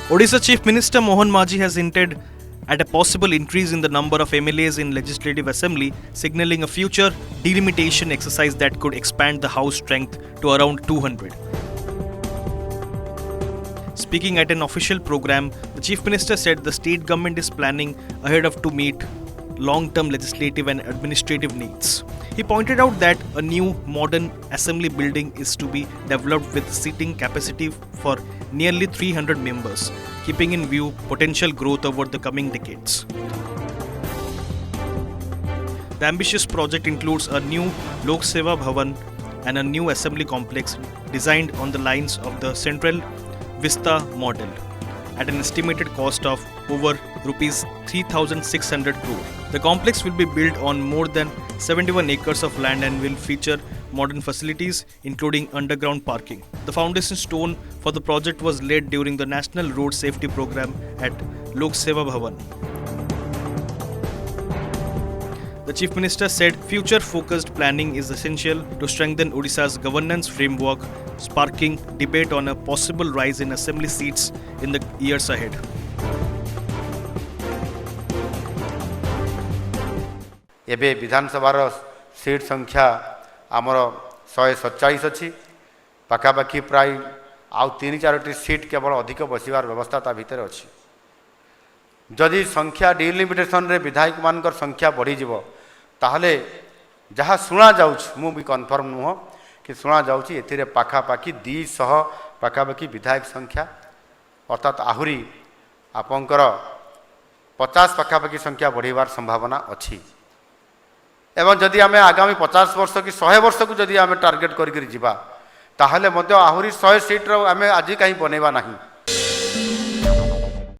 Odisha Chief Minister Mohan Maji has hinted at a possible increase in the number of MLAs in Legislative Assembly, signaling a future delimitation exercise that could expand the House strength to around 200. Speaking at an official program, the Chief Minister said the state government is planning ahead of to meet long-term legislative and administrative needs. He pointed out that a new modern assembly building is to be developed with seating capacity for nearly 300 members, keeping in view potential growth over the coming decades. The ambitious project includes a new Lok Seva Bhavan and a new assembly complex designed on the lines of the Central Vista model at an estimated cost of over rupees 3,600 crore. The complex will be built on more than 71 acres of land and will feature modern facilities including underground parking. The foundation stone for the project was laid during the National Road Safety Program at Lok Seva Bhavan. The Chief Minister said future-focused planning is essential to strengthen Odisha's governance framework, sparking debate on a possible rise in assembly seats in the years ahead. एबे विधानसभार seat संख्या आमर 147 अच्छी पाखापाखि प्राय आउ 3-4टी seat केवल अधिक बसिबार व्यवस्था ता भितर अच्छी जदि संख्या डिलिमिटेशन रे विधायक मानकर संख्या बढ़ी जीवो ताहले जहाँ शुणा जाउछ मु भी कन्फर्म नुह कि शुणा जाउछ एथिरे पाखापाखि 200 पाखापाखि विधायक संख्या अर्थात आहुरी आपंकर 50 पाखापाखि संख्या बढ़िबार संभावना अच्छी एवं जदि आम आगामी 50 वर्ष कि 100 वर्ष को जदि आम टार्गेट करी जीवा ताहले मध्य आहुरी 100 सीट आम आज कहीं बनैबा नहीं।